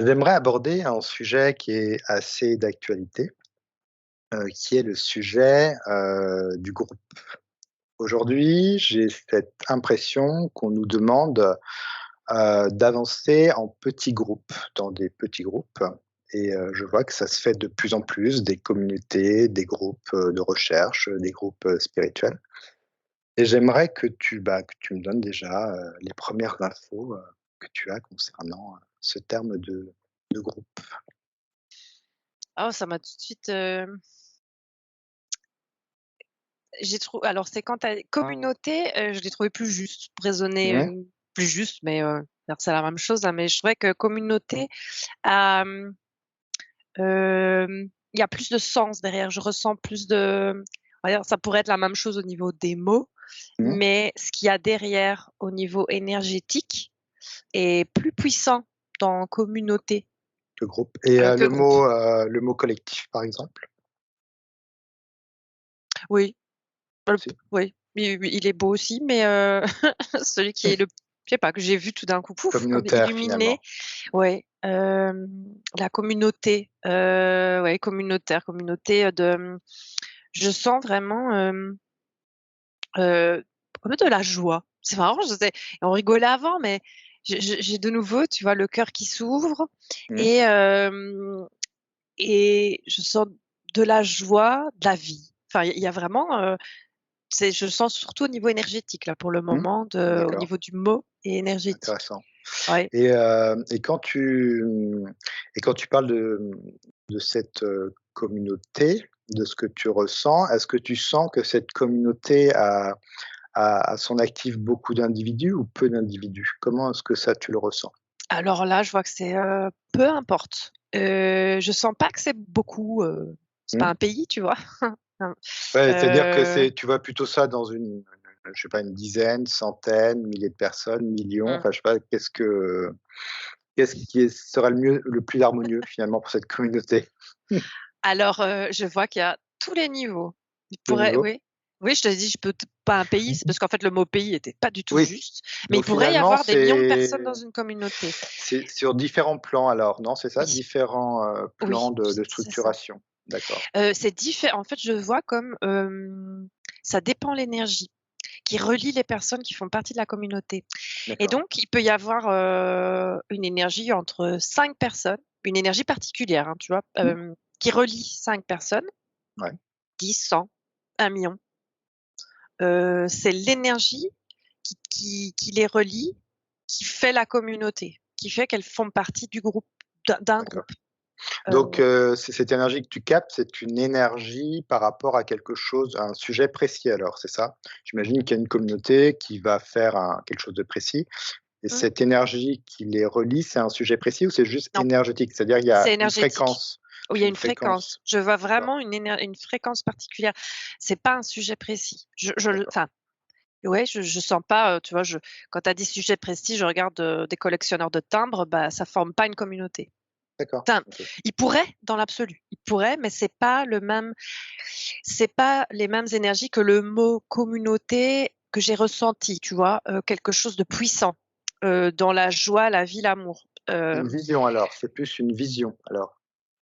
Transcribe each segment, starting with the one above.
J'aimerais aborder un sujet qui est assez d'actualité, qui est le sujet, du groupe. Aujourd'hui, j'ai cette impression qu'on nous demande, d'avancer en petits groupes, dans des petits groupes et je vois que ça se fait de plus en plus, des communautés, des groupes, de recherche, des groupes, spirituels et j'aimerais que tu me donnes déjà, les premières infos, que tu as concernant, ce terme de groupe. Oh, ça m'a tout de suite, j'ai trou alors c'est quand tu as communauté, je l'ai trouvé plus juste, pour raisonner, Mmh. plus juste, mais c'est-à-dire c'est la même chose, hein, mais je trouvais que communauté, hem, il y a plus de sens derrière. Je ressens plus de on va dire, ça pourrait être la même chose au niveau des mots, Mmh. mais ce qu'il y a derrière au niveau énergétique est plus puissant dans communauté, Le groupe et que groupe. le mot collectif, par exemple, Oui. aussi? Oui, oui, il est beau aussi, mais celui qui est le je sais pas, que j'ai vu tout d'un coup, pouf, comme Communautaire, illuminé. finalement. Ouais, la communauté, ouais, communautaire, communauté, je sens vraiment, comme de la joie. C'est marrant, je sais on rigolait avant, mais j'ai de nouveau, tu vois, le cœur qui s'ouvre Mmh. et je sens de la joie, de la vie. Enfin, il y a vraiment, je le sens surtout au niveau énergétique là pour le Mmh. moment au D'accord, niveau du mot et énergétique. intéressant Ouais. et quand tu parles de cette, communauté, de ce que tu ressens, est-ce que tu sens que cette communauté a à son actif beaucoup d'individus ou peu d'individus? Comment est-ce que ça, tu le ressens? Alors là, je vois que c'est, peu importe. Je sens pas que c'est beaucoup, c'est pas Mmh. un pays, tu vois? Ouais, c'est-à-dire que Heu, c'est tu vois plutôt ça dans une, je sais pas, une dizaine, centaine, milliers de personnes, millions, mmh. enfin, je sais pas, qu'est-ce qui serait le plus harmonieux finalement pour cette communauté? Alors, je vois qu'il y a tous les niveaux. Il Le pourrait niveau? oui, oui, je te dis, je peux t pas un pays, c'est parce qu'en fait le mot pays était pas du tout Oui, juste, mais il donc pourrait y finalement avoir des millions de personnes dans une communauté. c'est sur différents plans alors, non, c'est ça? Oui, Différents, plans oui, de c'est ça. structuration? D'accord. C'est en fait, je vois comme, ça dépend l'énergie qui relie les personnes qui font partie de la communauté et D'accord. donc il peut y avoir, une énergie entre 5 personnes, une énergie particulière, hein, tu vois? Mmh. Qui relie 5 personnes, Ouais, 10, 100, 1 000 000. C'est l'énergie qui les relie, qui fait la communauté, qui fait qu'elles font partie du groupe, d'un d'accord. groupe. Donc Heu, c'est cette énergie que tu captes, c'est une énergie par rapport à quelque chose, à un sujet précis alors, c'est ça? J'imagine qu'il y a une communauté qui va faire quelque chose de précis et mmh, cette énergie qui les relie, c'est un sujet précis ou c'est juste non, énergétique? C'est-à-dire il y a c'est une énergétique. fréquence? Où il y C'est a une une fréquence. fréquence? Je vois D'accord, vraiment une fréquence particulière. C'est pas un sujet précis. Je le d'accord. enfin, ouais, je sens pas, tu vois, quand tu as dit sujet précis, je regarde, des collectionneurs de timbres, bah, ça forme pas une communauté. D'accord, Enfin, OK. ils pourraient dans l'absolu, ils pourraient, mais c'est pas les mêmes énergies que le mot communauté que j'ai ressenti, tu vois? Quelque chose de puissant, dans la joie, la vie, l'amour. Une vision alors, c'est plus une vision alors,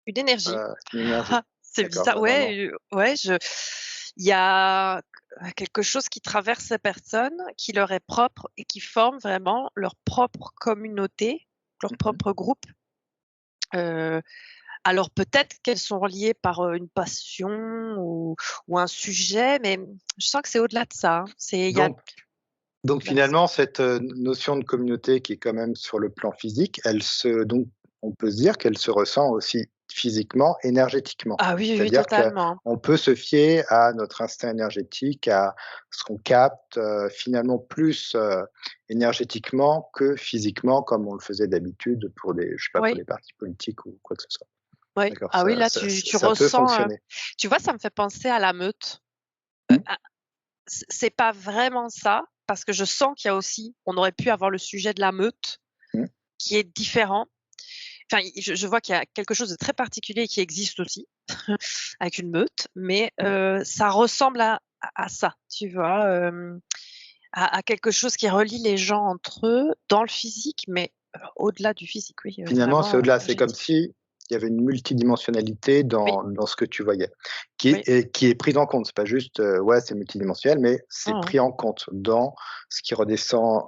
Une énergie. une énergie? C'est D'accord, bizarre, ouais, vraiment. ouais, ouais, il y a quelque chose qui traverse ces personnes, qui leur est propre et qui forment vraiment leur propre communauté, leur Mmh mh. propre groupe. Heu, alors peut-être qu'elles sont reliées par, une passion ou un sujet, mais je sens que c'est au-delà de ça, hein. C'est il y a Donc Donc bah, c finalement, cette, notion de communauté qui est quand même sur le plan physique, on peut se dire qu'elle se ressent aussi physiquement, énergétiquement. ah oui, oui, oui, C'est-à-dire totalement. qu'on peut se fier à notre instinct énergétique, à ce qu'on capte, finalement plus, énergétiquement que physiquement comme on le faisait d'habitude pour les je sais pas, pour Oui, les partis politiques ou quoi que ce soit. oui. D'accord, Ah oui, là, tu ça peut ressens, fonctionner. tu vois, ça me fait penser à la meute. Mmh, À c'est pas vraiment ça, parce que je sens qu'il y a aussi on aurait pu avoir le sujet de la meute mmh, qui est différent. Enfin, je vois qu'il y a quelque chose de très particulier qui existe aussi avec une meute, mais mmh. ça ressemble à ça, tu vois? À quelque chose qui relie les gens entre eux dans le physique, mais Au-delà du physique, oui, Finalement, c'est vraiment au-delà. C'est comme énergétique. si il y avait une multidimensionnalité Oui, dans ce que tu voyais, oui. qui est prise en compte. C'est pas juste, ouais, c'est multidimensionnel, mais c'est Mmh mh. pris en compte dans ce qui redescend,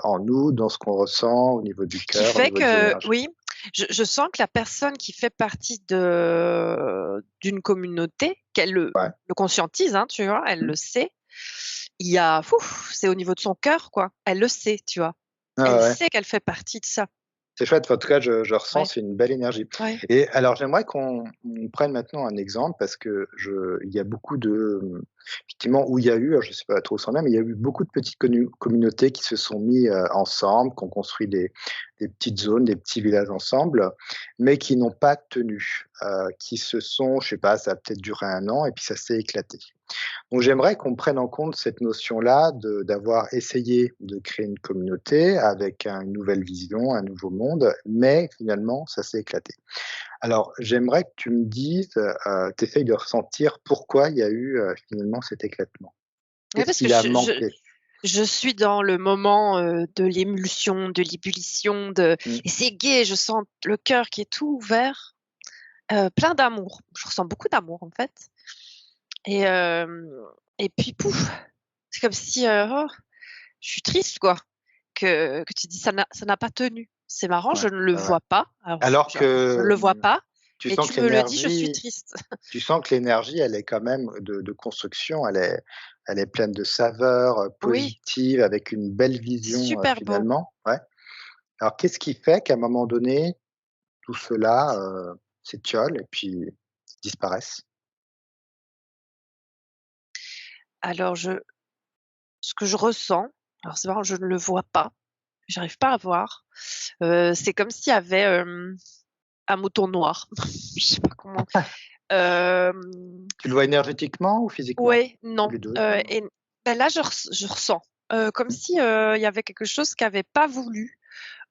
en nous, dans ce qu'on ressent au niveau du Qui cœur, au fait niveau des que énergies. oui, je sens que la personne qui fait partie d'une communauté, qu'elle Ouais. le conscientise, hein, tu vois? Elle Mmh. le sait. Il y a c'est au niveau de son cœur, quoi. Elle le sait, tu vois? Ouais, ouais, Elle ouais. sait qu'elle fait partie de ça. C'est chouette, en tout cas, je ressens, Ouais, c'est une belle énergie. ouais. Et alors j'aimerais qu'on prenne maintenant un exemple parce que il y a beaucoup de, effectivement, où il y a eu, je sais pas trop où c'en est, mais il y a eu beaucoup de petites communautés qui se sont mis, ensemble, qui ont construit des petites zones, des petits villages ensemble, mais qui n'ont pas tenu, qui se sont, je sais pas, ça a peut-être duré 1 an et puis ça s'est éclaté. Donc j'aimerais qu'on prenne en compte cette notion-là d'avoir essayé de créer une communauté avec une nouvelle vision, un nouveau monde, mais finalement ça s'est éclaté. Alors j'aimerais que tu me dises, tu essayes de ressentir pourquoi il y a eu, finalement cet éclatement. Ouais, Qu'est-ce parce que qui a manqué? je suis dans le moment, de l'émulsion, de l'ébullition, Mmh, et c'est gai, je sens le cœur qui est tout ouvert, plein d'amour. Je ressens beaucoup d'amour, en fait, et et puis pouf, c'est comme si, oh, je suis triste, quoi, que tu dis: Ça n'a pas tenu». C'est marrant, ouais, je ne le ouais, ouais. vois pas. Alors Alors je ne que, le vois pas, tu mais sens tu que me le dis, je suis l'énergie triste. tu sens que l'énergie, elle est quand même de construction, elle est pleine de saveurs, Oui, positives, avec une belle c'est vision, super beau. finalement. Ouais. Alors qu'est-ce qui fait qu'à un moment donné, tout cela, s'étiole et puis disparaisse? Alors ce que je ressens, alors c'est marrant, je ne le vois pas, j'arrive pas à voir, c'est comme s'il y avait, un mouton noir. Je sais pas comment, hem, Tu le vois énergétiquement ou physiquement? ouais, Ou non, les 2? et bah, là je ressens, comme Mmh. si, il y avait quelque chose qui avait pas voulu,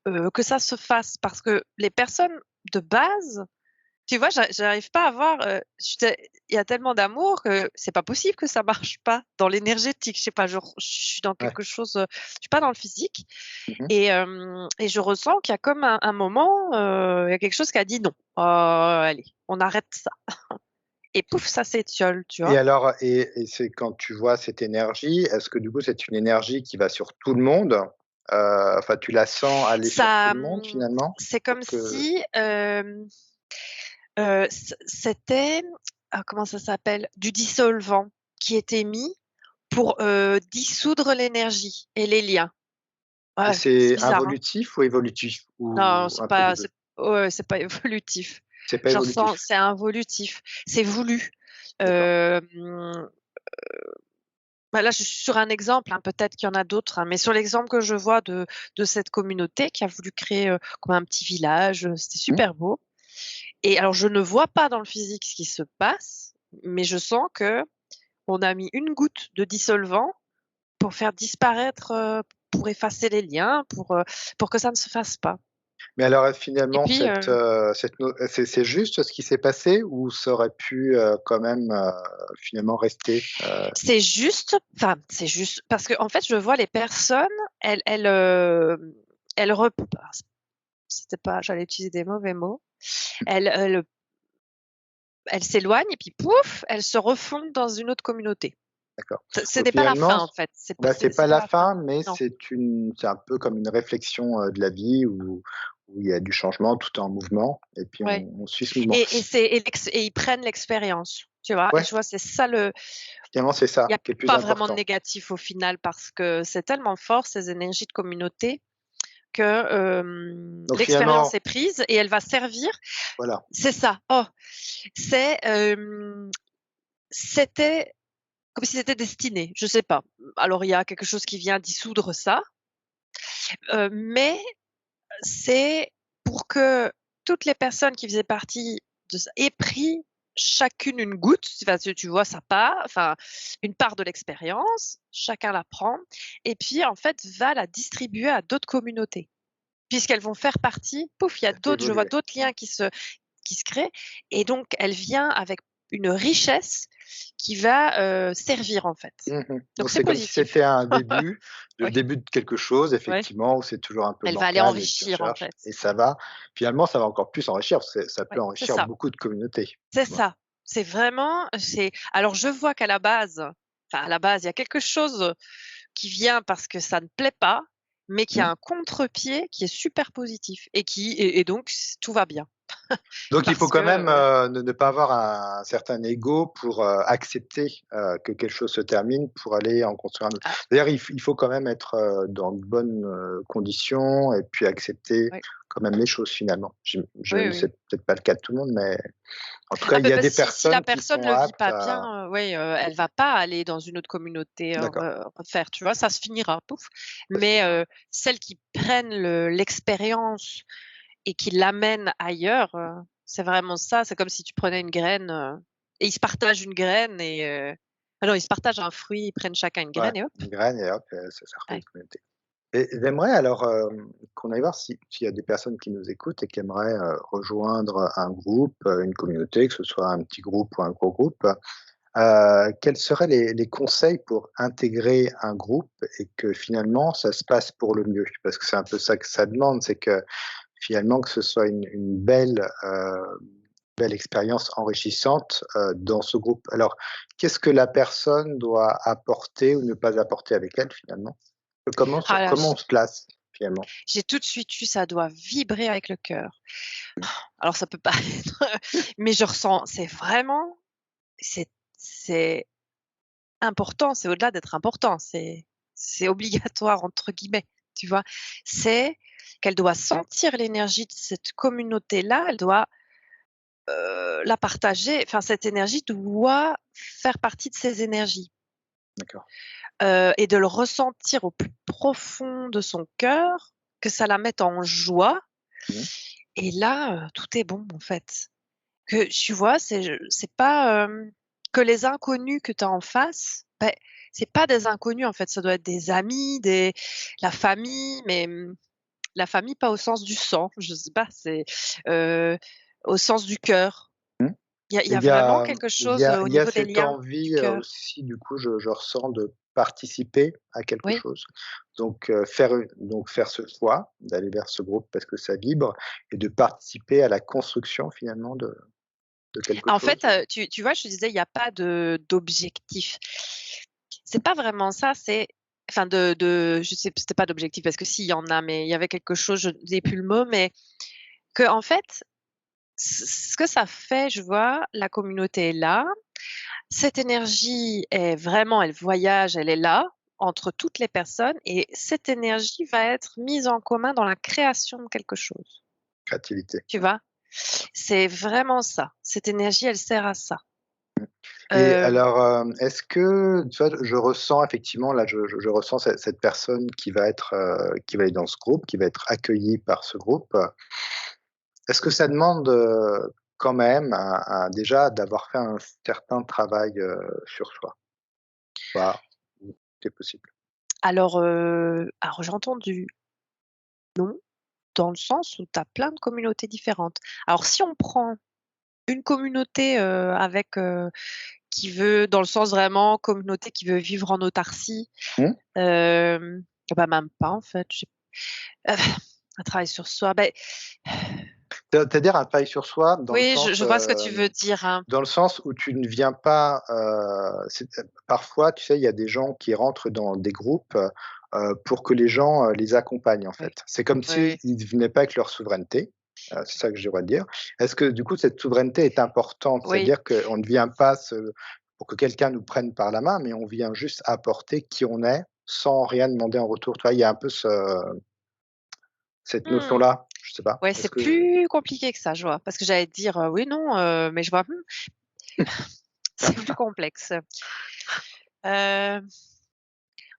que ça se fasse, parce que les personnes de base, tu vois, j'arrive pas à voir, il y a tellement d'amour que c'est pas possible que ça marche pas dans l'énergétique. Je sais pas, je suis dans Ouais. quelque chose, je suis pas dans le physique, Mmh. et je ressens qu'il y a comme un moment, il y a quelque chose qui a dit: «Non, allez, on arrête ça», et pouf, ça s'étiole, tu Et vois? alors et c'est quand tu vois cette énergie, est-ce que du coup c'est une énergie qui va sur tout le monde? Enfin tu la sens aller sur tout Ça, le monde finalement? c'est Pour comme que si, c'était, comment ça s'appelle? Du dissolvant qui était mis pour, dissoudre l'énergie et les liens. et Ouais, c'est c'est bizarre, hein? involutif ou évolutif? Non, Ou un peu des 2? ouais, c'est pas évolutif. C'est pas Je ressens, évolutif? c'est involutif, c'est voulu. D'accord. Hem, Bah, là, je suis sur un exemple, hein, peut-être qu'il y en a d'autres, hein, mais sur l'exemple que je vois de cette communauté qui a voulu créer, comme un petit village, c'était Mmh. super beau, et alors je ne vois pas dans le physique ce qui se passe, mais je sens qu'on a mis une goutte de dissolvant pour faire disparaître, pour effacer les liens, pour que ça ne se fasse pas, Mais alors, et finalement puis, cette no c'est juste ce qui s'est passé ou ça aurait pu, quand même, finalement rester, c'est juste parce qu'en fait, je vois les personnes, elles rep ah, c'était pas, j'allais utiliser des mauvais mots. Elles elles s'éloignent et puis pouf, elles se refondent dans une autre communauté. d'accord. Ce Donc n'est pas la finalement fin, en fait, bah, c'est c'est pas pas la la fin. fin, mais Non. c'est un peu comme une réflexion, de la vie où il y a du changement, tout est en mouvement et puis Ouais, on suit ce mouvement. et ils prennent l'expérience, tu vois? Et Ouais, je vois, c'est ça, finalement c'est il y ça a qui est le plus pas vraiment de important. négatif au final, parce que c'est tellement fort, ces énergies de communauté, que, Donc l'expérience finalement est prise et elle va servir, voilà. c'est ça. Oh, c'est, c'était comme si c'était destiné, je sais pas. Alors il y a quelque chose qui vient dissoudre ça, mais c'est pour que toutes les personnes qui faisaient partie de ça aient pris chacune une goutte, enfin, tu vois, ça part, enfin, une part de l'expérience, chacun la prend, et puis en fait va la distribuer à d'autres communautés. Puisqu'elles vont faire partie, pouf, il y a Ça fait je vois évoluer. d'autres liens qui se créent, et donc elle vient avec une richesse qui va servir en fait. Mmh. Donc Donc c'est c'est comme si positif. c'était un début, le Oui, début de quelque chose oui. effectivement, où c'est toujours un peu Elle va aller bancal et tu enrichir en recherches fait. et ça va finalement ça va encore plus enrichir parce que ça Oui, peut c'est enrichir ça. beaucoup de communautés, C'est tu vois? ça. C'est vraiment c'est alors je vois qu'à la base, enfin à la base, il y a quelque chose qui vient parce que ça ne plaît pas, mais qui a Mmh. un contre-pied qui est super positif et donc tout va bien. Donc il faut Parce quand que, même, ne pas avoir un certain ego pour, accepter, que quelque chose se termine pour aller en construire un autre. ah D'ailleurs, il faut quand même être, dans de bonnes, conditions et puis accepter oui, quand même les choses finalement. oui, J'imagine que c'est oui. peut-être pas le cas de tout le monde, mais en tout cas, Ah il y ben a parce des que si la personnes qui personne sont le vit aptes pas à bien, oui, elle va pas aller dans une autre communauté, d'accord, refaire, tu vois? Ça se finira, pouf. ça se Mais, finira. celles qui prennent l'expérience et qui l'amènent ailleurs, c'est vraiment ça. C'est comme si tu prenais une graine, et ils se partagent une graine ah non, ils se partagent un fruit, ils prennent chacun une Ouais, graine et hop. une graine et hop, ça refait Ouais. une communauté. Et j'aimerais alors, qu'on aille voir s'il y a des personnes qui nous écoutent et qui aimeraient, rejoindre un groupe, une communauté, que ce soit un petit groupe ou un gros groupe. Quels seraient les conseils pour intégrer un groupe et que finalement ça se passe pour le mieux? Parce que c'est un peu ça que ça demande, c'est que finalement que ce soit une belle expérience enrichissante, dans ce groupe. Alors, qu'est-ce que la personne doit apporter ou ne pas apporter avec elle finalement? Ah là, Comment on se place finalement? j'ai tout de suite eu ça doit vibrer avec le cœur. Alors ça peut pas être, mais je ressens c'est vraiment c'est important, c'est au-delà d'être important, c'est «obligatoire» entre guillemets, tu vois? C'est qu'elle doit sentir l'énergie de cette communauté-là, elle doit, la partager, enfin cette énergie doit faire partie de ses énergies, D'accord. et de le ressentir au plus profond de son cœur, que ça la mette en joie Mmh. et là, tout est bon en fait. Que tu vois, c'est pas, que les inconnus que tu as en face, beh, c'est pas des inconnus en fait, ça doit être des amis, la famille, mais, la famille pas au sens du sang, je sais pas, c'est, heu, au sens du cœur. Mmh. Il y Et a vraiment quelque chose, au il y a niveau des cette liens du envie, cœur. aussi du coup je ressens de participer à quelque Oui. chose. Donc, faire ce choix d'aller vers ce groupe parce que ça vibre et de participer à la construction finalement de quelque En chose. fait, tu vois, je te disais, il y a pas d'objectif. C'est pas vraiment ça, c'est enfin je sais c'était pas d'objectif parce que si, il y en a, mais il y avait quelque chose, je n'ai plus le mot, mais que en fait, ce que ça fait, je vois, la communauté est là, cette énergie est vraiment elle voyage, elle est là, entre toutes les personnes et cette énergie va être mise en commun dans la création de quelque chose, Créativité. tu vois? C'est vraiment ça. Cette énergie, elle sert à ça. Et Hem, alors, est-ce que tu vois, je ressens effectivement là, je ressens cette personne qui va être dans ce groupe, qui va être accueillie par ce groupe. Est-ce que ça demande, quand même déjà d'avoir fait un certain travail, sur soi? Pas? Ou c'est possible? alors j'ai entendu non, dans le sens où tu as plein de communautés différentes. Alors si on prend une communauté, qui veut dans le sens vraiment communauté qui veut vivre en autarcie, Mmh? hem, bah, même pas en fait, heu, un travail sur soi, beh, C'est-à-dire un travail sur soi oui, je vois ce que tu veux dire, hein. dans le sens où tu ne viens pas, parfois, tu sais, il y a des gens qui rentrent dans des groupes, pour que les gens, les accompagnent, en Oui, fait. C'est comme oui, oui. s'ils ne venaient pas avec leur souveraineté, c'est ça que j'ai envie de dire. Est-ce que du coup, cette souveraineté est importante? Oui. C'est-à-dire qu'on ne vient pas pour que quelqu'un nous prenne par la main, mais on vient juste apporter qui on est, sans rien demander en retour. Tu vois? Il y a un peu cette Mmh. notion-là, je sais pas. Ouais, Est-ce c'est que plus compliqué que ça, je vois. Parce que j'allais te dire, oui, non, mais je vois, c'est plus complexe. Heu,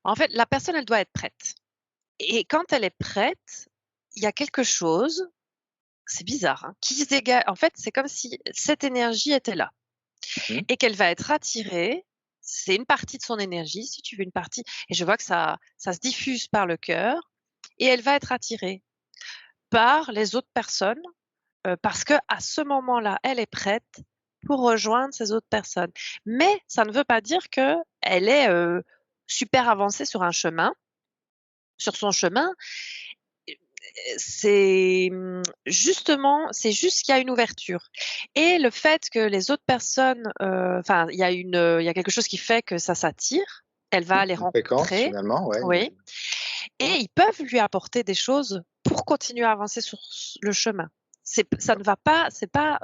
En fait, la personne, elle doit être prête et quand elle est prête, il y a quelque chose, c'est bizarre, hein, qui se dégage. En fait, c'est comme si cette énergie était là mmh, et qu'elle va être attirée. C'est une partie de son énergie, si tu veux, une partie et je vois que ça se diffuse par le cœur et elle va être attirée par les autres personnes, parce qu'à ce moment-là, elle est prête pour rejoindre ces autres personnes. Mais ça ne veut pas dire qu'elle est, super avancée sur son chemin. C'est, justement, c'est juste qu'il y a une ouverture et le fait que les autres personnes, enfin, il y a quelque chose qui fait que ça s'attire. Elle va les Une fréquence rencontrer, finalement, ouais, oui, et ils peuvent lui apporter des choses pour continuer à avancer sur le chemin. Ça ne va pas, c'est pas,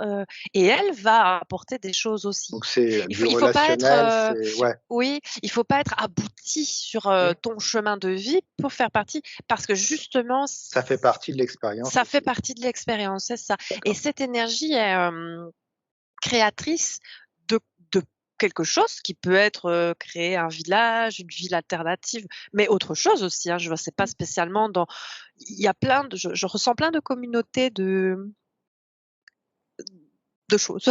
et elle va apporter des choses aussi. donc c'est du Il faut pas être, relationnel, c'est ouais. oui, il faut pas être abouti sur, Mmh. ton chemin de vie pour faire partie, parce que justement Ça fait partie de l'expérience ça fait aussi. partie de l'expérience, c'est ça, et D'accord. cette énergie est, créatrice de quelque chose qui peut être, créer un village, une ville alternative, mais autre chose aussi, hein. Je vois, c'est pas Mmh. spécialement dans il y a plein de je ressens plein de communautés de choses,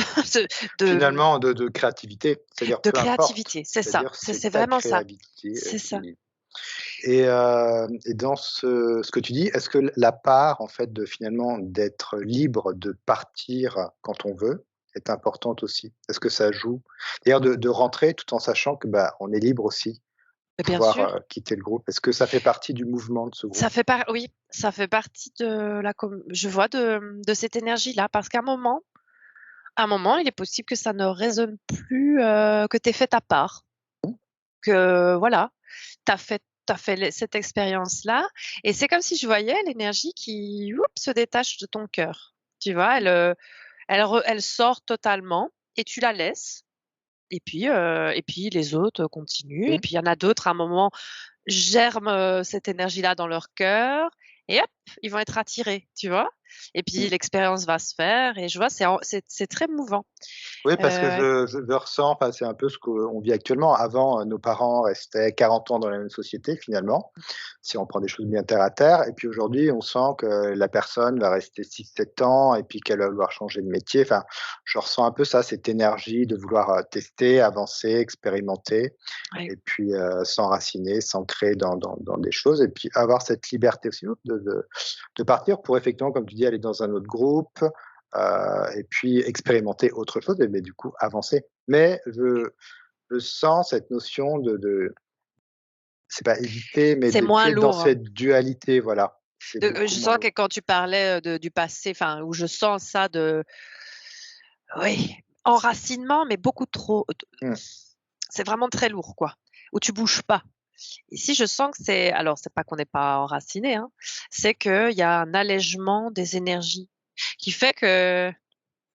de Finalement de créativité, c'est-à-dire de peu importe, créativité, c'est ça, c'est-à-dire c'est c'est ta vraiment ça, créativité, c'est ça. et dans ce que tu dis, est-ce que la part en fait de finalement d'être libre de partir quand on veut, est importante aussi? Est-ce que ça joue? D'ailleurs de rentrer tout en sachant que, bah, on est libre aussi de Mais bien pouvoir, sûr, quitter le groupe. Est-ce que ça fait partie du mouvement de ce ça groupe? fait par oui, ça fait partie de la je vois de cette énergie-là, parce à un moment, il est possible que ça ne résonne plus, que tu aies fait ta part, que voilà, tu as fait cette expérience-là, et c'est comme si je voyais l'énergie qui, se détache de ton cœur. Tu vois? Elle sort totalement et tu la laisses, et puis les autres continuent, et Mmh. puis il y en a d'autres, à un moment, germent, cette énergie-là dans leur cœur, et hop, ils vont être attirés, tu vois? Et puis Mmh. l'expérience va se faire, et je vois, c'est très mouvant. Oui, parce que Heu, je ressens, enfin, c'est un peu ce qu'on vit actuellement. Avant, nos parents restaient 40 ans dans la même société finalement, si on prend des choses bien terre à terre et puis aujourd'hui, on sent que la personne va rester 6 7 ans et puis qu'elle va vouloir changer de métier. Enfin, je ressens un peu ça, cette énergie de vouloir, tester, avancer, expérimenter ouais. et puis, s'enraciner, s'ancrer dans des choses et puis avoir cette liberté aussi de partir pour effectivement, comme tu dis, aller dans un autre groupe, et puis expérimenter autre chose et mais du coup avancer. Mais je sens cette notion de c'est pas éviter, mais C'est de moins plus être dans lourd. cette dualité, voilà. C'est Je beaucoup moins sens que lourd. quand tu parlais, du passé, enfin, où je sens ça de oui, enracinement, mais beaucoup trop Mmh. c'est vraiment très lourd, quoi, où tu bouges pas. Ici, je sens que c'est pas qu'on n'est pas enraciné, hein, c'est qu'il y a un allègement des énergies qui fait que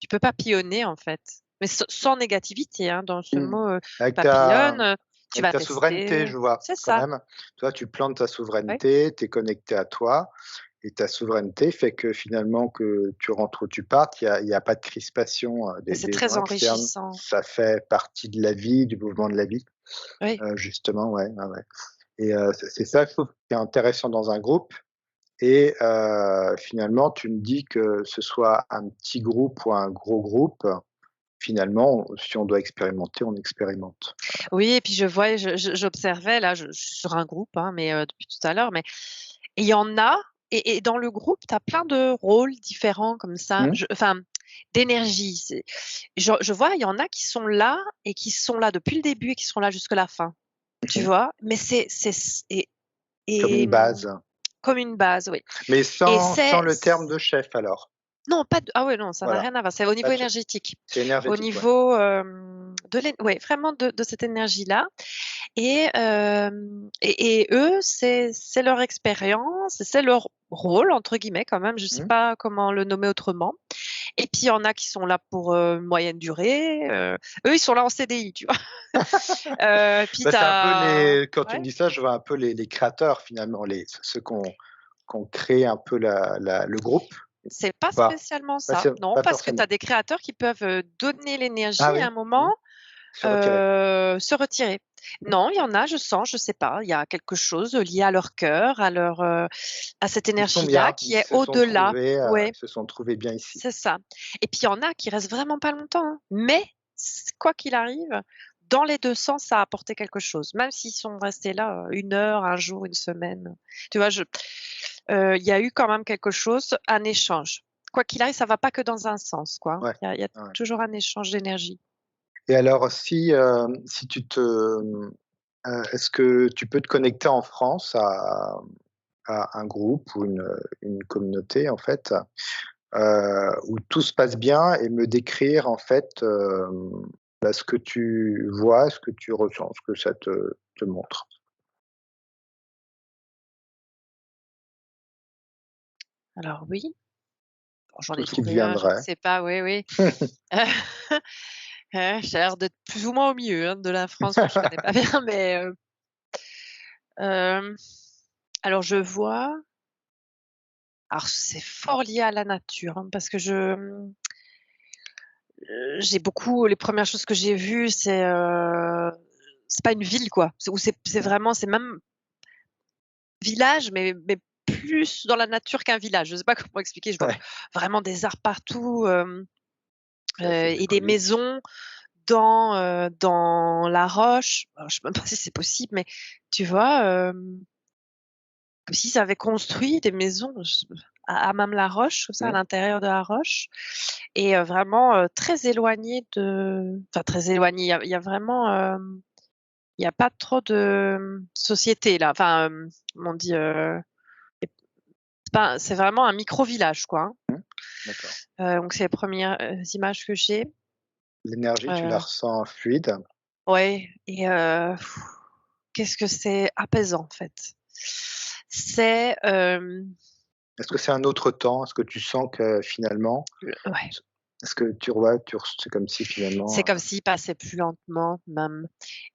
tu peux papillonner, en fait, mais sans négativité, hein, dans ce Mmh. mot, Avec ta papillonne, tu avec vas ta souveraineté, tester, je vois, c'est quand ça, même. Toi, tu plantes ta ouais, souveraineté, tu es connecté à toi et ta souveraineté fait que finalement que tu rentres ou tu partes, il y a pas de crispation, et c'est des très gens externes. enrichissant. Ça fait partie de la vie, du mouvement de la vie, Oui. justement, ouais, ouais, ouais et c'est ça, je trouve, qui est intéressant dans un groupe et finalement, tu me dis que ce soit un petit groupe ou un gros groupe, finalement, si on doit expérimenter, on expérimente. Oui, et puis je vois, j'observais là, je suis sur un groupe, hein, mais depuis tout à l'heure, mais il y en a, et dans le groupe, tu as plein de rôles différents comme ça, Mmh, enfin, d'énergie. Je vois, il y en a qui sont là et qui sont là depuis le début et qui seront là jusque la fin, tu mmh. vois? Mais c'est Comme et une base, comme une base, oui, mais et sans le terme de chef alors? non, pas de ah ouais, non, ça n'a Voilà, rien à voir, c'est au niveau pas de chef. énergétique. C'est Au énergétique, ouais. niveau, de ouais, vraiment de cette énergie-là. Et eux, c'est leur expérience, c'est leur «rôle» entre guillemets quand même, je sais Mmh. pas comment le nommer autrement. Et puis il y en a qui sont là pour, moyenne durée, eux, ils sont là en CDI, tu vois? Puis Bah, tu c'est un peu as les quand tu me ouais, dis ça, je vois un peu les créateurs finalement, ceux qui ont créé un peu le groupe c'est ou pas pas? spécialement Pas ça, c'est non, pas parce que tu as forcément. des créateurs qui peuvent, donner Ah l'énergie à oui? un Mmh. moment, Se retirer. se retirer. Non, il y en a, je sens, je sais pas, il y a quelque chose lié à leur cœur, à cette Ils sont énergie-là bien, qui est au-delà. Ouais, ils se sont trouvés bien ici. c'est ça. Et puis il y en a qui restent vraiment pas longtemps, hein, mais quoi qu'il arrive, dans les 2 sens, ça a apporté quelque chose. Même s'ils sont restés là, 1 heure, un jour, une semaine. Tu vois, il y a eu quand même quelque chose, un échange. quoi qu'il arrive, ça va pas que dans un sens, quoi. Ouais, Il y a ouais. toujours un échange d'énergie. Et alors si tu te, est-ce que tu peux te connecter en France à un groupe ou une communauté en fait, où tout se passe bien et me décrire en fait, ce que tu vois, ce que tu ressens, ce que ça te montre? Alors oui, bon, j'en Tout ai ce qui te trouvé un, je ne viendrait. sais pas, oui, oui. J'ai l'air d'être plus ou moins au milieu, hein, de la France que je connais pas bien, mais hem, alors je vois, alors c'est fort lié à la nature, hein, parce que j'ai beaucoup les premières choses que j'ai vues, c'est pas une ville, quoi. C'est Mmh, vraiment c'est même village, mais plus dans la nature qu'un village. Je sais pas comment expliquer, je vois ouais, vraiment des arbres partout, c'est assez et des bucolique. maisons dans la roche. Alors je sais même pas si c'est possible, mais tu vois, comme si ça avait construit des maisons à même la roche, comme ça, à Mmh, l'intérieur de la roche et vraiment, très éloigné de enfin très éloigné, il y a vraiment, il y a pas trop de, société là, enfin, comment on dit? C'est vraiment un micro village, quoi, hein. mmh, d'accord. Donc c'est les premières, images que j'ai. L'énergie, tu la Heu, ressens fluide? ouais et qu'est-ce que c'est apaisant, en fait. C'est, Est-ce que c'est un autre temps? Est-ce que tu sens que finalement, ouais, c est-ce que tu vois, c'est comme si c'est finalement, comme s'il passait plus lentement même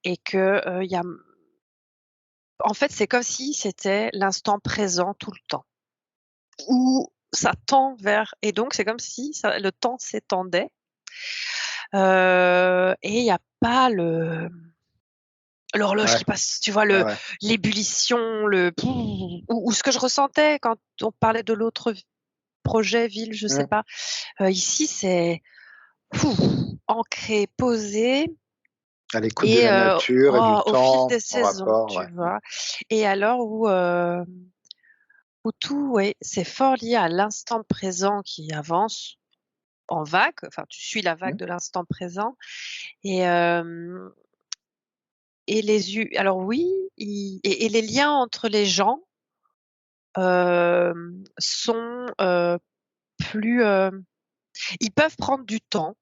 et que, il y a en fait, c'est comme si c'était l'instant présent tout le temps, où ça tend vers et donc c'est comme si ça le temps s'étendait, et il y a pas l'horloge ouais, qui passe, tu vois? ouais, ouais. L'ébullition, le ou ce que je ressentais quand on parlait de l'autre projet, ville, je sais Mmh, pas. Ici, c'est fou, ancré, posé à l'écoute de et la nature et du au fil des temps, en saisons, rapport, tu ouais. Mmh. vois? Et alors où tout, ouais, c'est fort lié à l'instant présent qui avance en vague, enfin, tu suis la vague Mmh, de l'instant présent et hem et alors oui, et les liens entre les gens, sont, plus, ils peuvent prendre du temps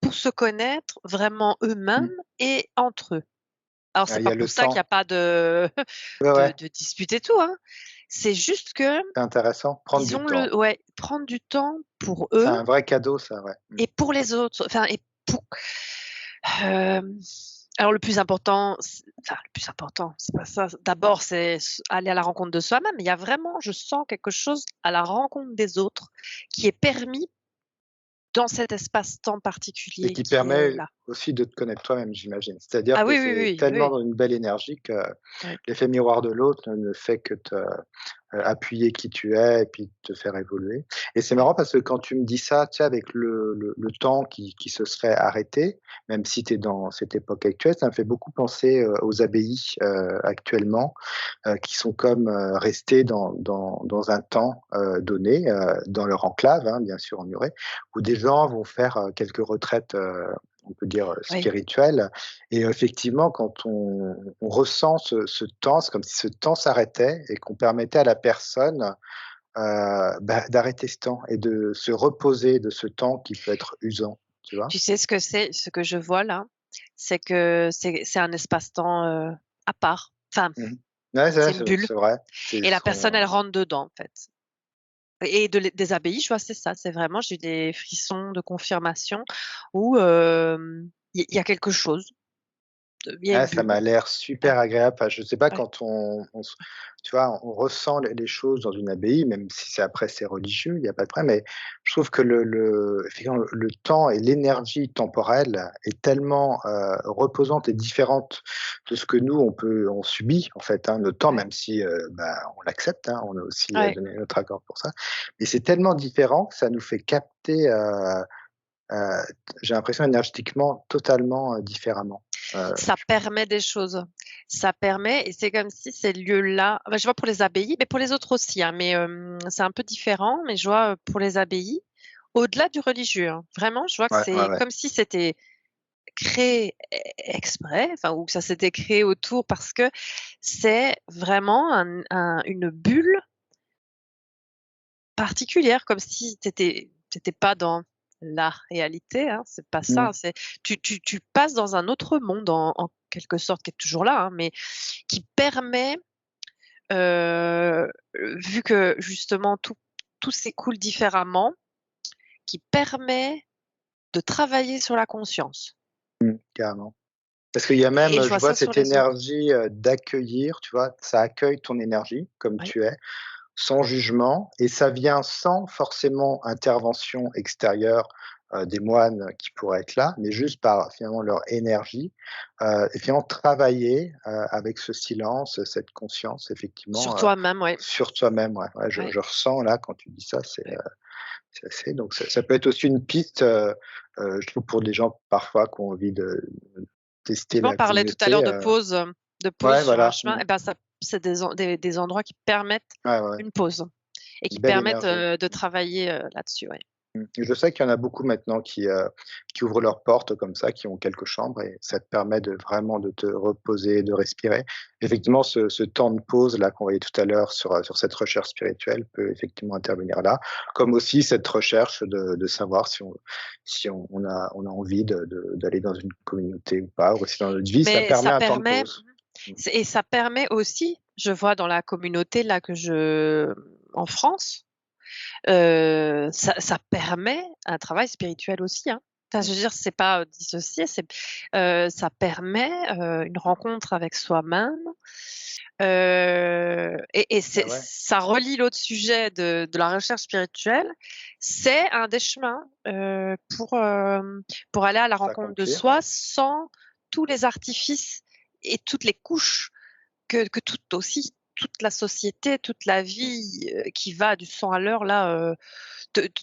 pour se connaître vraiment eux-mêmes mmh. et entre eux. Alors Ah, c'est il y pas a le pour ça qu'il y temps. a pas de Ouais, ouais, de disputes et tout, hein. C'est juste que c'est intéressant. Prendre ils du ont temps. ouais, prendre du temps pour C'est eux un vrai cadeau ça, ouais. Mmh. et pour les autres, enfin et pour hem, alors le plus important, c'est pas ça. D'abord, c'est aller à la rencontre de soi-même. Il y a vraiment, je sens quelque chose à la rencontre des autres qui est permis dans cet espace-temps Et particulier qui qui est permet là. aussi de te connaître toi-même, j'imagine. C'est-à-dire Ah que oui, oui, c'est oui, tellement oui, dans une belle énergie que oui. l'effet miroir de l'autre ne fait que te appuyer qui tu es et puis te faire évoluer. Et c'est Ouais. marrant parce que quand tu me dis ça, tu sais, avec le temps qui se serait arrêté, même si tu es dans cette époque actuelle, ça me fait beaucoup penser, aux abbayes, actuellement, qui sont comme, restées dans un temps, donné, dans leur enclave, hein, bien sûr emmurée, où des gens vont faire, quelques retraites, on peut dire, Oui. spirituelles. Et effectivement, quand on ressent ce temps, c'est comme si ce temps s'arrêtait et qu'on permettait à la personne, d'arrêter ce temps et de se reposer de ce temps qui peut être usant, tu vois? Tu sais ce que c'est? Ce que je vois là, c'est que c'est un espace-temps, à part. Enfin, Mmh. Ouais, c'est une bulle c'est vrai. C'est et la personne, son elle rentre dedans, en fait. Et des abbayes, je vois, c'est ça, c'est vraiment j'ai eu des frissons de confirmation où, il y a quelque chose, il y a Ah, une ça bulle. m'a l'air Ouais, super agréable. Enfin, je sais pas ouais, quand on se tu vois, on ressent les choses dans une abbaye, même si c'est après c'est religieux, il y a pas de problème, mais je trouve que effectivement, le temps et l'énergie temporelle est tellement, reposante et différente de ce que nous on subit en fait, hein, notre temps, ouais, même si, on l'accepte, hein, on a aussi, ouais. donné notre accord pour ça. Mais c'est tellement différent que ça nous fait capter, heu, j'ai l'impression énergétiquement totalement, différemment. Ça permet des choses. Ça permet et c'est comme si ces lieux-là je vois pour les abbayes, mais pour les autres aussi, hein, mais c'est un peu différent, mais je vois, pour les abbayes, Au-delà du religieux, hein. Vraiment, je vois que Ouais, ouais, c'est ouais. comme si c'était créé exprès, enfin, ou que ça s'était créé autour parce que c'est vraiment une bulle particulière, comme si tu étais pas dans la réalité, hein, c'est pas ça, Mmh. hein, c'est tu passes dans un autre monde en quelque sorte, qui est toujours là, hein, mais qui permet, vu que justement tout s'écoule différemment, qui permet de travailler sur la conscience Mmh, carrément. Parce qu'il y a et même, je je vois vois ça sur cette les autres. énergie, d'accueillir, tu vois? Ça accueille ton énergie comme Oui, tu es, sans jugement et ça vient sans forcément intervention extérieure, des moines qui pourraient être là, mais juste par finalement leur énergie, et finalement travailler, avec ce silence, cette conscience sur effectivement, toi-même, ouais, sur toi-même, ouais, ouais, je ouais, je ressens là quand tu dis ça, ouais. c'est assez donc ça peut être aussi une piste, je trouve pour des gens parfois qui ont envie de tester Tu m'en la parlais tout à l'heure communauté, de pause ouais sur un voilà, chemin mmh, et ben ça c'est des endroits qui permettent ouais, ouais, ouais, une pause et qui une belle permettent, énergie. de travailler, là-dessus, ouais. Mmh. Je sais qu'il y en a beaucoup maintenant qui ouvrent leurs portes comme ça, qui ont quelques chambres et ça te permet de vraiment de te reposer, de respirer. Effectivement, ce temps de pause là qu'on voyait tout à l'heure sur cette recherche spirituelle peut effectivement intervenir là, comme aussi cette recherche de savoir si on a envie d'aller dans une communauté ou pas, ou si dans notre vie, ça Mais permet ça un temps de permet pause. Mmh. et ça permet aussi, je vois dans la communauté là en France, ça permet un travail spirituel aussi, hein. Enfin, Mmh. je veux dire, c'est pas, dissocié, ça permet, une rencontre avec soi-même, et Bah, c'est ouais, ça relie l'autre sujet de la recherche spirituelle. C'est un des chemins, pour aller à la rencontre de s'accomplir, ouais. soi sans tous les artifices et toutes les couches que toute la société, toute la Mmh. vie, qui va du sang à l'heure là, te te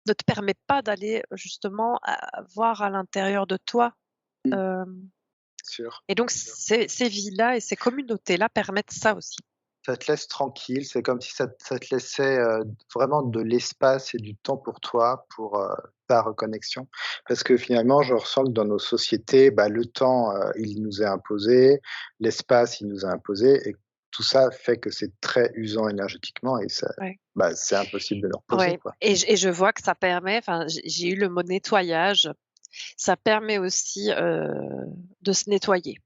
ne te permet pas d'aller justement voir à l'intérieur de toi, Mmh. hem Sûr. et donc ces villes-là et ces communautés-là permettent ça aussi. Ça te laisse tranquille, c'est comme si ça te laissait, vraiment de l'espace et du temps pour toi, pour, ta reconnexion. Parce que finalement, je ressens que dans nos sociétés, bah, le temps, il nous est imposé, l'espace, il nous est imposé et tout ça fait que c'est très usant énergétiquement et ça Ouais. bah, c'est impossible de le reposer, Ouais quoi. et je vois que ça permet enfin, j'ai eu le mot nettoyage, ça permet aussi, de se nettoyer.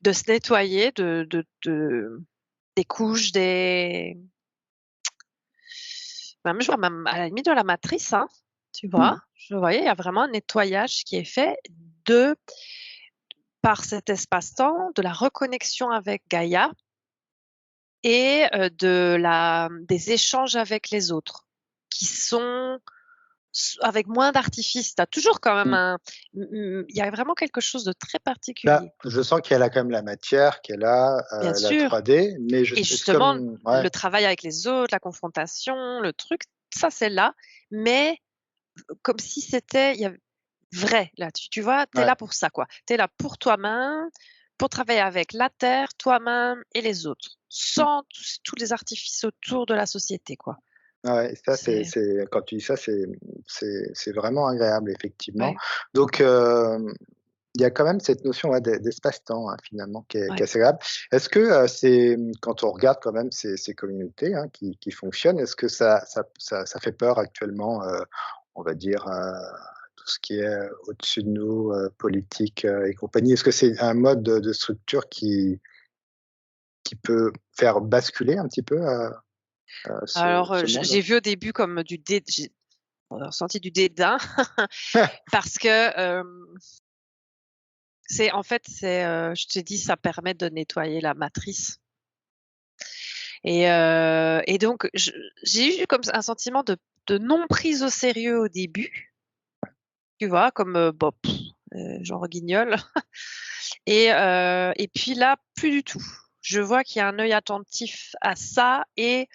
De se nettoyer de des couches, même je vois même à la limite de la matrice, hein, tu vois? Mmh. Je voyais, il y a vraiment un nettoyage qui est fait de par cet espace-temps, de la reconnexion avec Gaïa et des échanges avec les autres qui sont avec moins d'artifices. Tu as toujours quand même Mmh. il y a vraiment quelque chose de très Bah, particulier. je sens qu'elle a quand même la matière, qu'elle a, Bien la sûr 3D, mais je et c'est justement, comme ouais, le travail avec les autres, la confrontation, le truc, ça c'est là, mais comme si c'était il y avait vrai là, tu vois? Tu es ouais. là pour ça quoi. Tu es là pour toi-même, pour travailler avec la terre, toi-même et les autres, Mmh. sans tous les artifices autour de la société quoi. Ouais, ça C'est c'est quand tu dis ça, c'est vraiment agréable effectivement. ouais, Donc il y a quand même cette notion, ouais, d'espace-temps, hein, finalement qui est ouais. assez agréable. Est-ce que, quand on regarde quand même ces communautés, hein, qui fonctionnent, est-ce que ça fait peur actuellement, on va dire, tout ce qui est, au-dessus de nous, politique, et compagnie? Est-ce que c'est un mode de structure qui peut faire basculer un petit peu, ce Alors, ce j'ai monde? j'ai vu au début comme j'ai ressenti du dédain parce que, je t'ai dit, ça permet de nettoyer la matrice et donc j'ai eu comme un sentiment de non prise au sérieux au début, tu vois? Comme, bah, j'en reguignole et puis là, plus du tout. Je vois qu'il y a un œil attentif à ça et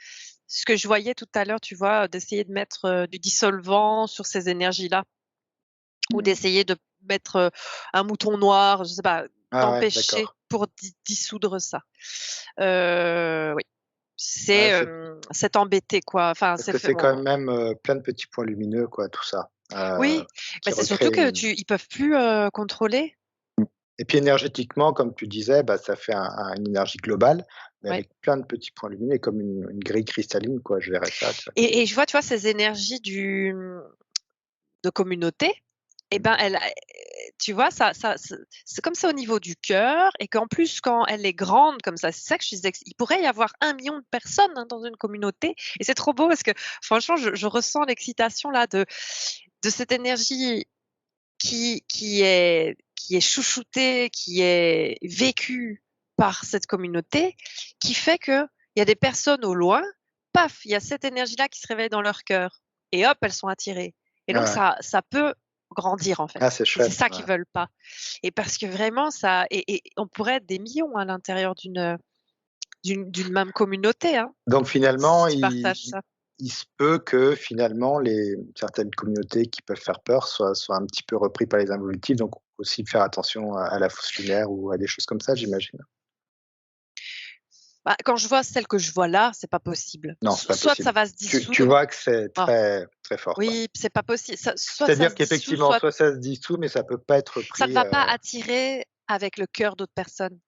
ce que je voyais tout à l'heure, tu vois? D'essayer de mettre, du dissolvant sur ces énergies-là ou Mmh. d'essayer de mettre, un mouton noir, je sais pas, Ah ouais, d'empêcher d'accord. pour dissoudre ça. Oui. C'est, c'est c'est embêté, quoi. Enfin, parce c'est que fait c'est quand bon. même, plein de petits points lumineux quoi, tout ça, Oui, qui bah, c'est surtout recréent que une ils peuvent plus, contrôler. et puis énergétiquement, comme tu disais, bah, ça fait une énergie globale, mais Ouais. avec plein de petits points lumineux comme une grille cristalline quoi, je verrais ça, tu vois? Et je vois, tu vois, ces énergies de communauté, et Mmh. ben, tu vois, ça c'est comme ça au niveau du cœur, et qu'en plus, quand elle est grande comme ça, c'est ça que je disais, qu'il pourrait y avoir 1 million de personnes, hein, dans une communauté, et c'est trop beau parce que franchement, je ressens l'excitation là de cette énergie qui est chouchoutée, qui est vécue par cette communauté, qui fait qu'il y a des personnes au loin, paf, il y a cette énergie-là qui se réveille dans leur cœur, et hop, elles sont attirées, et Ouais, donc ouais. ça peut grandir, en fait, Ah, c'est et c'est chouette, ça ouais. qu'ils veulent pas, et parce que vraiment ça, et on pourrait être des millions à l'intérieur d'une même communauté, hein, Donc finalement, qui partagent ça. il se peut que finalement les certaines communautés qui peuvent faire peur soient un petit peu repris par les involutifs, donc aussi faire attention à la fausse lumière ou à des choses comme ça, j'imagine? Bah, quand je vois celle que je vois là, c'est pas possible. Non, c'est pas Soit ça possible. va se Tu dissoudre. vois que c'est Ah très, très fort, quoi. oui, c'est pas possible. Soit ça C'est-à-dire se dissout, qu'effectivement, soit soit ça se dissout, mais ça peut pas être ça ne pris, va pas attirer avec le cœur d'autres personnes.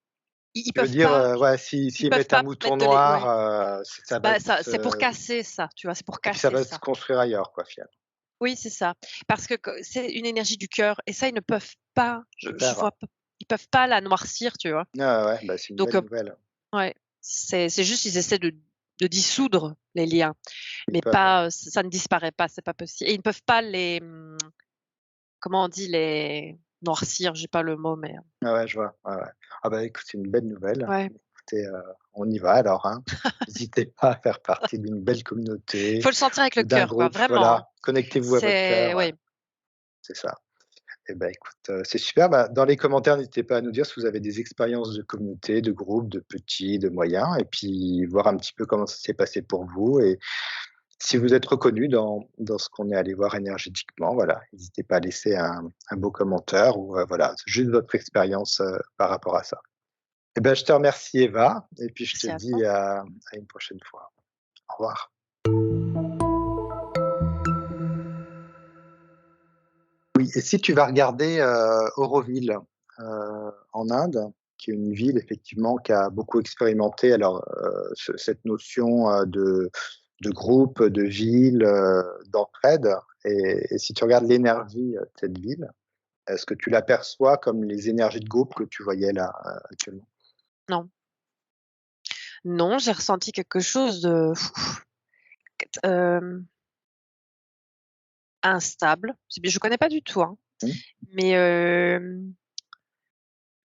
Ils tu veux peuvent dire, pas ouais, ils s'ils peuvent mettent un pas mouton mettre de l'é noir, ouais. ça va Bah, ça c'est pour se casser ça, tu vois? C'est pour et puis ça casser va se ça. construire ailleurs, quoi, finalement. Oui, c'est ça. Parce que c'est une énergie du cœur, et ça, ils ne peuvent pas, je Super. vois pas, ils peuvent pas la noircir, tu vois? Ouais, ouais, ouais, bah, c'est une Donc belle nouvelle. ouais, c'est juste ils essaient de dissoudre les liens, Ils mais peuvent, ouais. pas, ça ne disparaît pas, c'est pas possible, et ils ne peuvent pas comment on dit? Les noircir, j'ai pas le mot, mais Ouais, ouais, je vois. Ouais, ouais. Ah bah, écoute, c'est une belle nouvelle. ouais. Écoutez, on y va alors, hein. N'hésitez pas à faire partie d'une belle Il communauté faut le sentir avec le ou d'un cœur, quoi, groupe, vraiment, hein. voilà. Connectez-vous à votre C'est cœur, ouais, oui, c'est ça. Et bah, écoute, c'est super. Bah, dans les commentaires, n'hésitez pas à nous dire si vous avez des expériences de communauté, de groupe, de petits, de moyens et puis voir un petit peu comment ça s'est passé pour vous et si vous êtes reconnu dans ce qu'on est allé voir énergétiquement, voilà. N'hésitez pas à laisser un beau commentaire ou, voilà, juste votre expérience, par rapport à ça. Eh ben, je te remercie Eva et puis je te merci à toi. dis à une prochaine fois. Au revoir. Oui et si tu vas regarder, Auroville, en Inde, qui est une ville effectivement qui a beaucoup expérimenté alors, cette notion, de groupe, de ville, d'entraide et si tu regardes l'énergie, de cette ville, est-ce que tu l'aperçois comme les énergies de groupe que tu voyais là, actuellement? Non, non, j'ai ressenti quelque chose de, hem, instable. C'est bien, je connais pas du tout, hein, Mmh? mais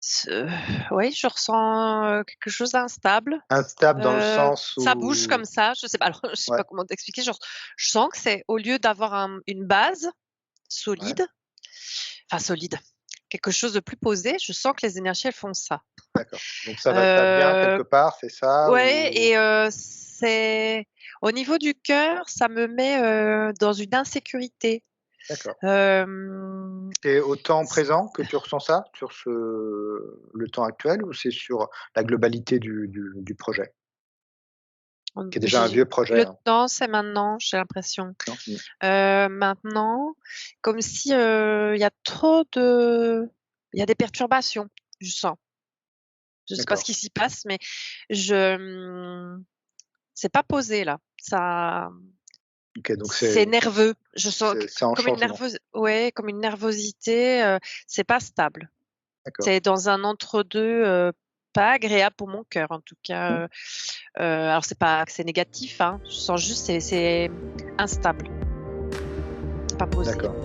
ce oui, je ressens, quelque chose d'instable. Instable dans le sens Ça bouge où comme ça, je sais pas, alors je sais ouais, pas comment t'expliquer, genre, je sens que c'est au lieu d'avoir une base ouais, solide, enfin solide, quelque chose de plus posé, je sens que les énergies, elles font ça. d'accord. Donc ça va pas bien quelque Heu, part, c'est ça? ouais, Ou et c'est au niveau du cœur, ça me met, dans une insécurité. d'accord. Hem, C'est au temps c présent que tu ressens ça? Sur le temps actuel ou c'est sur la globalité du projet? Qui est déjà un vieux projet, le hein? temps, c'est maintenant, j'ai l'impression. Non? Mmh. Maintenant, comme si, il y a des perturbations, je sens. Je sais pas ce D'accord. qui s'y passe, mais je, c'est pas posé là. Ça, OK, donc c'est nerveux. Je sens c'est en comme une changement. nerveuse, ouais, comme une nervosité, c'est pas stable. D'accord. C'est dans un entre-deux, pas agréable pour mon cœur, en tout Mmh. cas, alors c'est pas que c'est négatif, hein, je sens juste c'est instable, pas posé. D'accord.